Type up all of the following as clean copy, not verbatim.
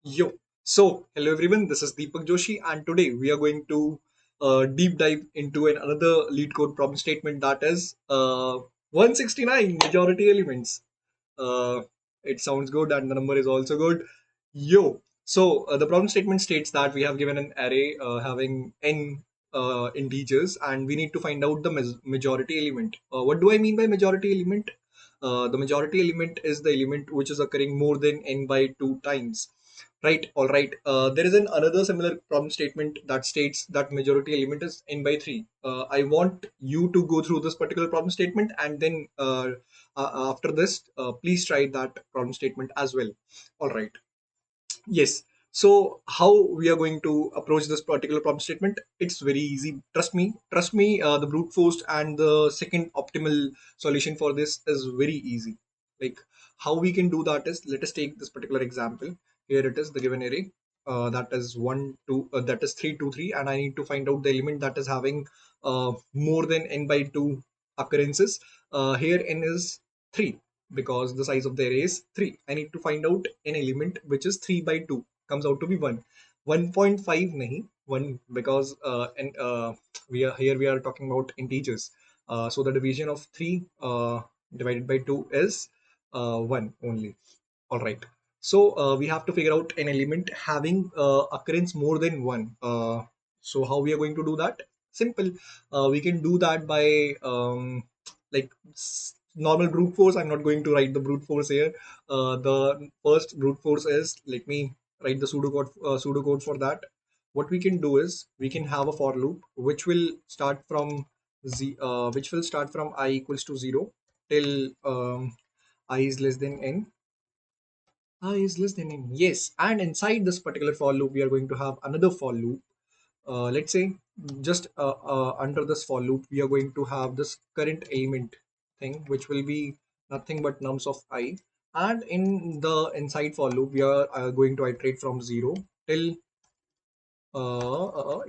Yo, hello everyone, this is Deepak Joshi, and today we are going to deep dive into another lead code problem statement that is 169 majority elements. Uh, it sounds good, and the number is also good. The problem statement states that we have given an array having n integers, and we need to find out the majority element. What do I mean by majority element? The majority element is the element which is occurring more than n by 2 times. Right, all right. There is another similar problem statement that states that majority element is n by 3. I want you to go through this particular problem statement, and then after this, please try that problem statement as well. All right. Yes. So how we are going to approach this particular problem statement? It's very easy. Trust me. Trust me. The brute force and the second optimal solution for this is very easy. Like how we can do that is, let us take this particular example. Here it is, the given array. That is one, two. That is 3, 2, 3, and I need to find out the element that is having more than n by 2 occurrences. Here n is 3 because the size of the array is 3. I need to find out an element which is 3 by 2 comes out to be 1. 1.5 nahi 1 because we are talking about integers. So the division of 3 divided by 2 is 1 only. All right. So we have to figure out an element having occurrence more than 1. So how we are going to do that? Simple. We can do that by like normal brute force. I'm not going to write the brute force here. The first brute force is, let me write the pseudocode for that. What we can do is we can have a for loop which will start from I equals to 0 till I is less than n. Is less than n. Yes, and inside this particular for loop, we are going to have another for loop. Let's say just under this for loop, we are going to have this current element thing, which will be nothing but nums of I. And in the inside for loop, we are going to iterate from 0 till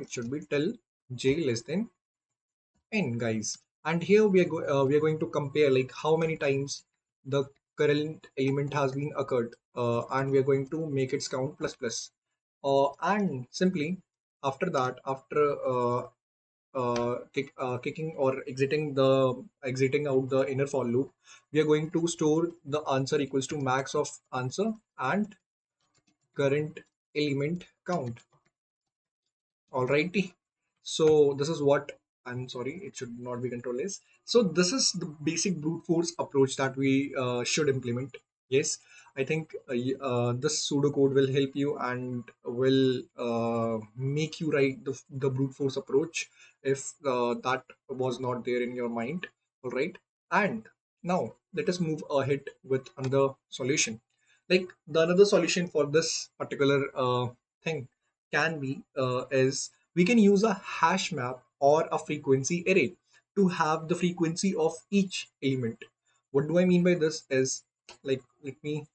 it should be till j less than n, guys. And here we are going to compare like how many times the current element has been occurred, and we are going to make its count plus plus. And simply after that, after kicking or exiting out the inner for loop, we are going to store the answer equals to max of answer and current element count. Alrighty. So this is what, I'm sorry, it should not be control S. So this is the basic brute force approach that we should implement. Yes, I think this pseudocode will help you and will make you write the brute force approach if that was not there in your mind. All right. And now let us move ahead with another solution. Like the another solution for this particular thing can be is we can use a hash map or a frequency array to have the frequency of each element. What do I mean by this is, like, let me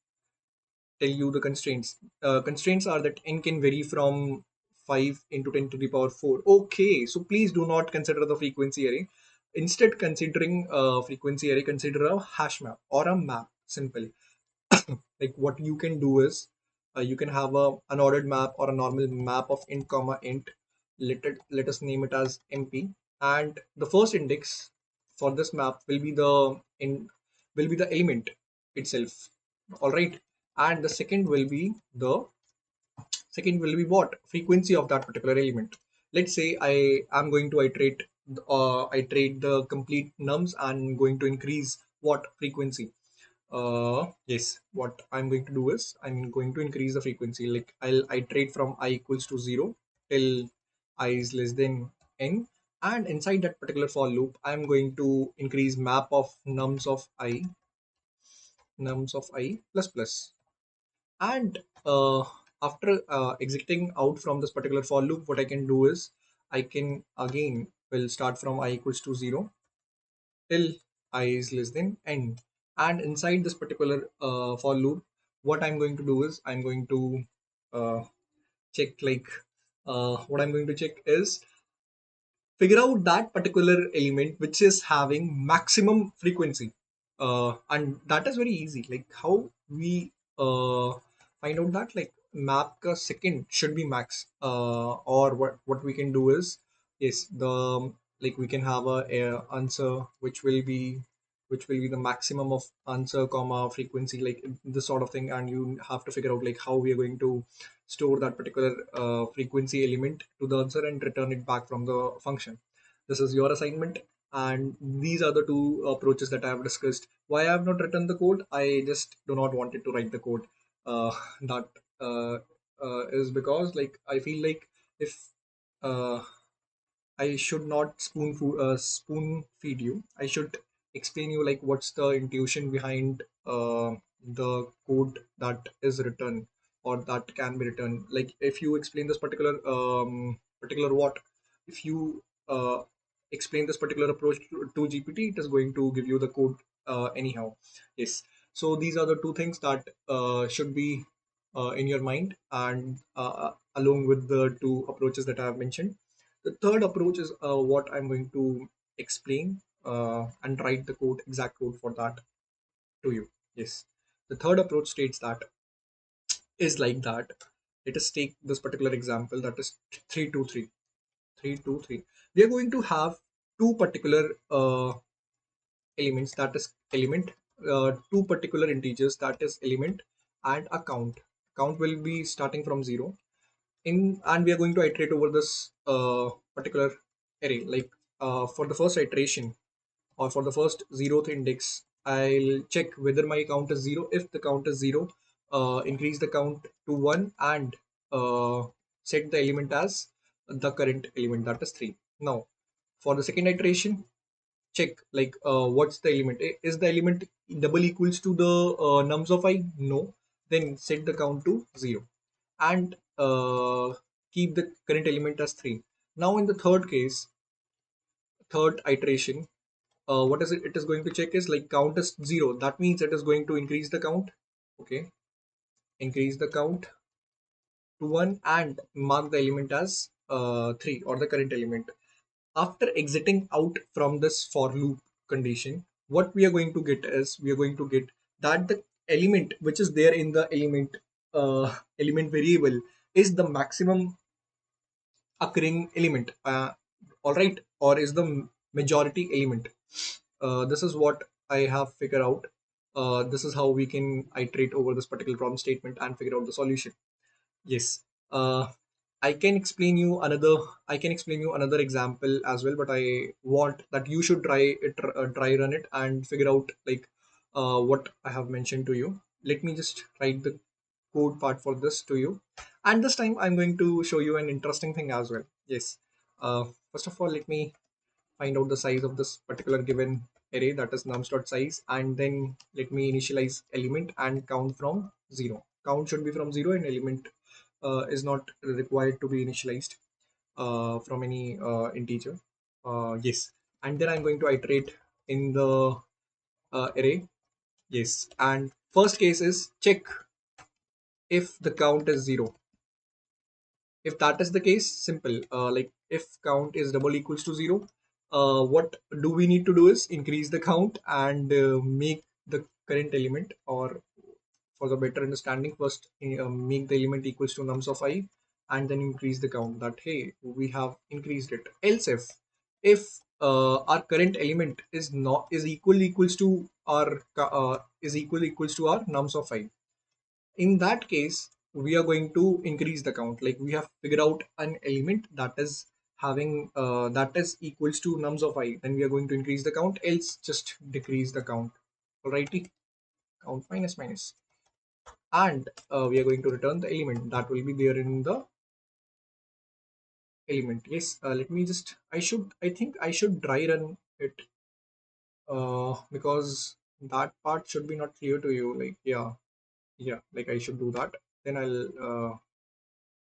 tell you the constraints. Constraints are that n can vary from 5 into 10 to the power 4. Okay, so please do not consider the frequency array. Instead, considering frequency array, consider a hash map or a map. Simple. Like what you can do is you can have a unordered map or a normal map of int comma int. Let us name it as mp, and the first index for this map will be the element itself. All right, and the second will be what frequency of that particular element. Let's say I am going to iterate the complete nums and going to increase what frequency. Yes, what I'm going to do is I'm going to increase the frequency. Like I'll iterate from I equals to 0 till I is less than n, and inside that particular for loop I'm going to increase map of nums of I plus plus. And after exiting out from this particular for loop, what I can do is I can again will start from I equals to 0 till I is less than n. And inside this particular for loop, what I'm going to do is I'm going to uh, check like what I'm going to check is figure out that particular element which is having maximum frequency. And that is very easy. Like how we find out that, like map ka second should be max, or what we can do is, yes, the like we can have a answer which will be the maximum of answer comma frequency, like this sort of thing, and you have to figure out like how we are going to store that particular frequency element to the answer and return it back from the function. This is your assignment, and these are the two approaches that I have discussed. Why I have not written the code? I just do not wanted to write the code. That is because like I feel like if uh, I should not spoon feed you. I should explain you like what's the intuition behind the code that is written or that can be written. Like if you explain this particular what, if you explain this particular approach to GPT, it is going to give you the code anyhow. Yes. So these are the two things that should be in your mind, and along with the two approaches that I have mentioned. The third approach is what I'm going to explain and write the code, exact code for that to you. Yes. The third approach states that is like that. Let us take this particular example that is 323. 323. We are going to have two particular elements, that is element, two particular integers, that is element and a count. Count will be starting from 0 in, and we are going to iterate over this particular array, like for the first iteration or for the first zeroth index, I'll check whether my count is 0. If the count is 0, increase the count to 1 and uh, set the element as the current element, that is 3. Now for the second iteration, check like what's the element. Is the element double equals to the nums of I? No. Then set the count to 0 and keep the current element as 3. Now in the third case, third iteration, what is it is going to check is like count is 0, that means it is going to increase the count. Okay, increase the count to 1 and mark the element as 3 or the current element. After exiting out from this for loop condition, what we are going to get is we are going to get that the element which is there in the element variable is the maximum occurring element, all right, or is the majority element. This is what I have figured out. This is how we can iterate over this particular problem statement and figure out the solution. Yes. I can explain you another. I can explain you another example as well, but I want that you should try run it and figure out like what I have mentioned to you. Let me just write the code part for this to you, and this time I'm going to show you an interesting thing as well. Yes. First of all, let me find out the size of this particular given array, that is nums.size, and then let me initialize element and count from 0. Count should be from 0 and element is not required to be initialized from any integer. Yes, and then I'm going to iterate in the array. Yes, and first case is check if the count is 0. If that is the case, simple, like if count is double equals to 0, what do we need to do is increase the count and make the current element, or for the better understanding, first make the element equals to nums of I and then increase the count, that hey, we have increased it. Else if our current element is not is equals to our equals to our nums of I, in that case we are going to increase the count. Like we have figured out an element that is having that is equals to nums of I, then we are going to increase the count, else just decrease the count. Alrighty, count minus minus, and we are going to return the element that will be there in the element. Yes, let me just, I think I should dry run it because that part should be not clear to you. Like yeah, yeah, like I should do that, then I'll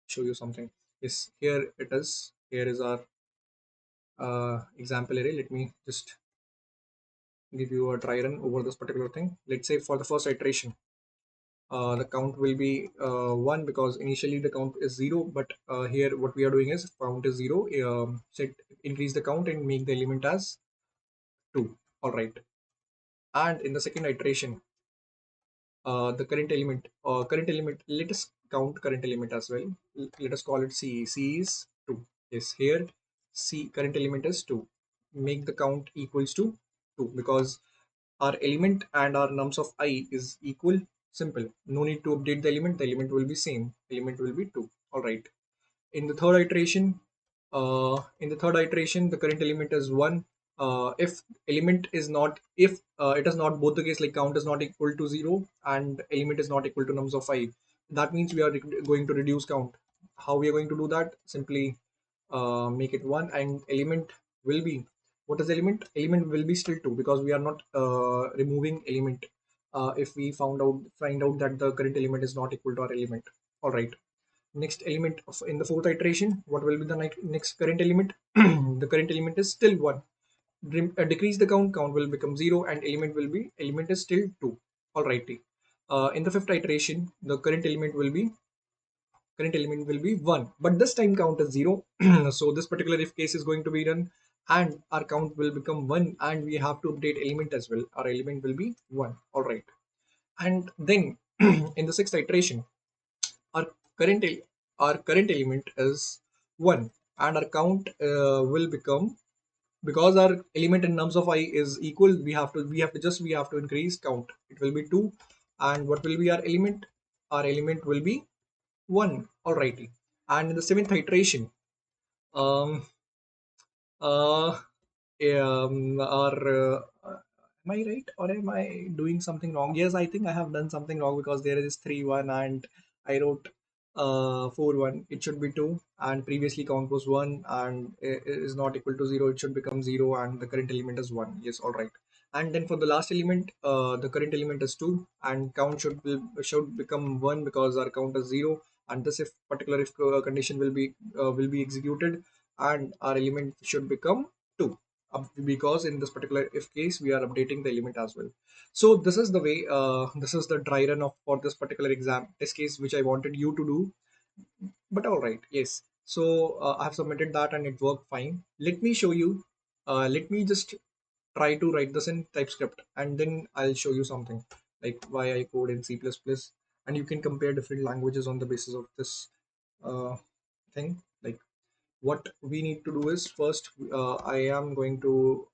show you something. Yes, here it is. Here is our example array. Let me just give you a try run over this particular thing. Let's say for the first iteration, the count will be 1 because initially the count is 0, but here what we are doing is count is 0, set increase the count and make the element as 2. All right, and in the second iteration, the current element, let us count current element as well. Let us call it C. C is 2. Yes, here C current element is 2. Make the count equals to 2 because our element and our nums of I is equal. Simple, no need to update the element will be same, element will be 2. All right. In the third iteration, the current element is 1. If element is not, if it is not both the case, like count is not equal to 0 and element is not equal to nums of 5, that means we are going to reduce count. How we are going to do that? Simply make it 1 and element will be, what is element? Element will be still 2 because we are not removing element if we find out that the current element is not equal to our element. All right. Next element in the fourth iteration, what will be the next current element? The current element is still 1. Decrease the count, count will become 0 and element is still 2. All righty. In the fifth iteration, the current element will be 1, but this time count is 0. So this particular if case is going to be done and our count will become 1 and we have to update element as well. Our element will be 1. All right. And then in the sixth iteration, our current el- our current element is 1 and our count will become, because our element in nums of I is equal, we have to increase count. It will be 2 and what will be our element? Our element will be 1. Alrighty. And in the seventh iteration, um uh or am I right or am I doing something wrong? Yes, I think I have done something wrong because there is 3 1 and I wrote 4 1. It should be 2 and previously count was 1 and it is not equal to 0. It should become 0 and the current element is 1. Yes, all right. And then for the last element, the current element is 2 and count should become 1 because our count is 0. And this if particular if condition will be executed and our element should become 2 because in this particular if case we are updating the element as well. So this is the way, this is the dry run of for this particular exam test case which I wanted you to do. But all right, yes. So I have submitted that and it worked fine. Let me show you, let me just try to write this in TypeScript and then I'll show you something like why I code in C++, and you can compare different languages on the basis of this thing. Like what we need to do is first, I am going to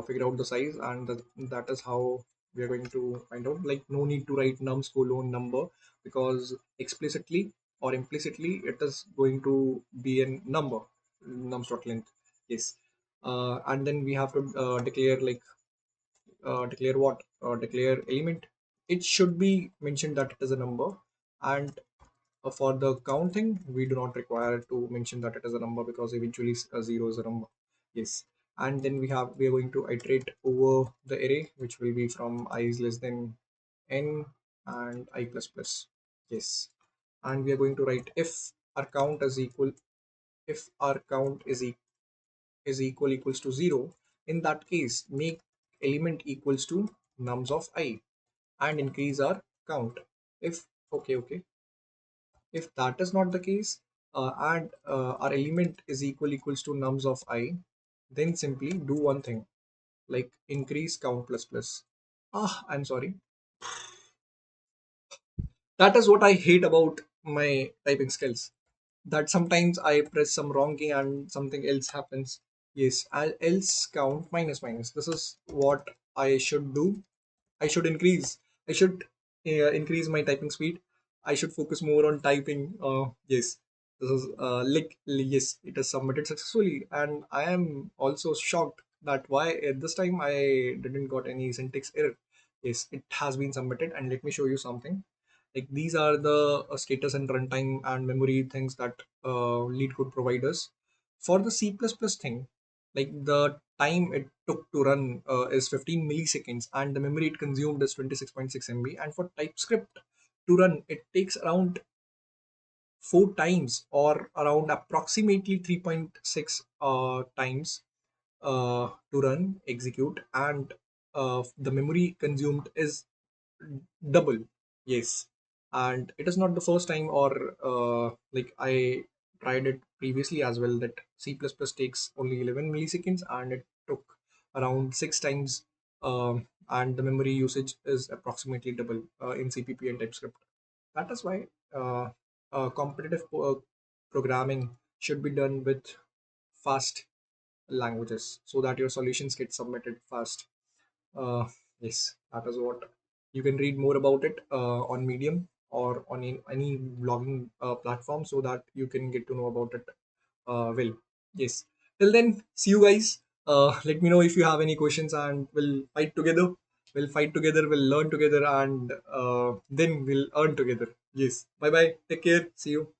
figure out the size, and that is how we are going to find out. Like no need to write nums colon number because explicitly or implicitly it is going to be a number, nums dot length. Yes. And then we have to declare like declare what? Declare element. It should be mentioned that it is a number, and for the counting, we do not require to mention that it is a number because eventually a zero is a number. Yes. And then we are going to iterate over the array, which will be from I is less than n and I plus plus. Yes. And we are going to write our count is equal if our count is equals to 0. In that case, make element equals to nums of I and increase our count. If okay, if that is not the case, and our element is equals to nums of I, then simply do one thing like increase count plus plus. I'm sorry. That is what I hate about my typing skills. That sometimes I press some wrong key and something else happens. Yes, else count minus minus. This is what I should do. I should increase. I should increase my typing speed. I should focus more on typing. Yes, this is yes, it is submitted successfully, and I am also shocked that why at this time I didn't got any syntax error. Yes, it has been submitted, and let me show you something. Like these are the status and runtime and memory things that LeetCode provide us. For the C++ thing, like the time it took to run is 15 milliseconds and the memory it consumed is 26.6 MB, and for TypeScript to run it takes around 4 times or around approximately 3.6 times to run execute, and the memory consumed is double. Yes. And it is not the first time or like I tried it previously as well that C++ takes only 11 milliseconds and it took around 6 times and the memory usage is approximately double in CPP and TypeScript. That is why competitive programming should be done with fast languages so that your solutions get submitted fast. Uh, yes, that is what you can read more about it on Medium or on any blogging platform so that you can get to know about it well. Yes. Till then, see you guys. Let me know if you have any questions and we'll fight together. We'll fight together, we'll learn together, and then we'll earn together. Yes. Bye bye. Take care. See you.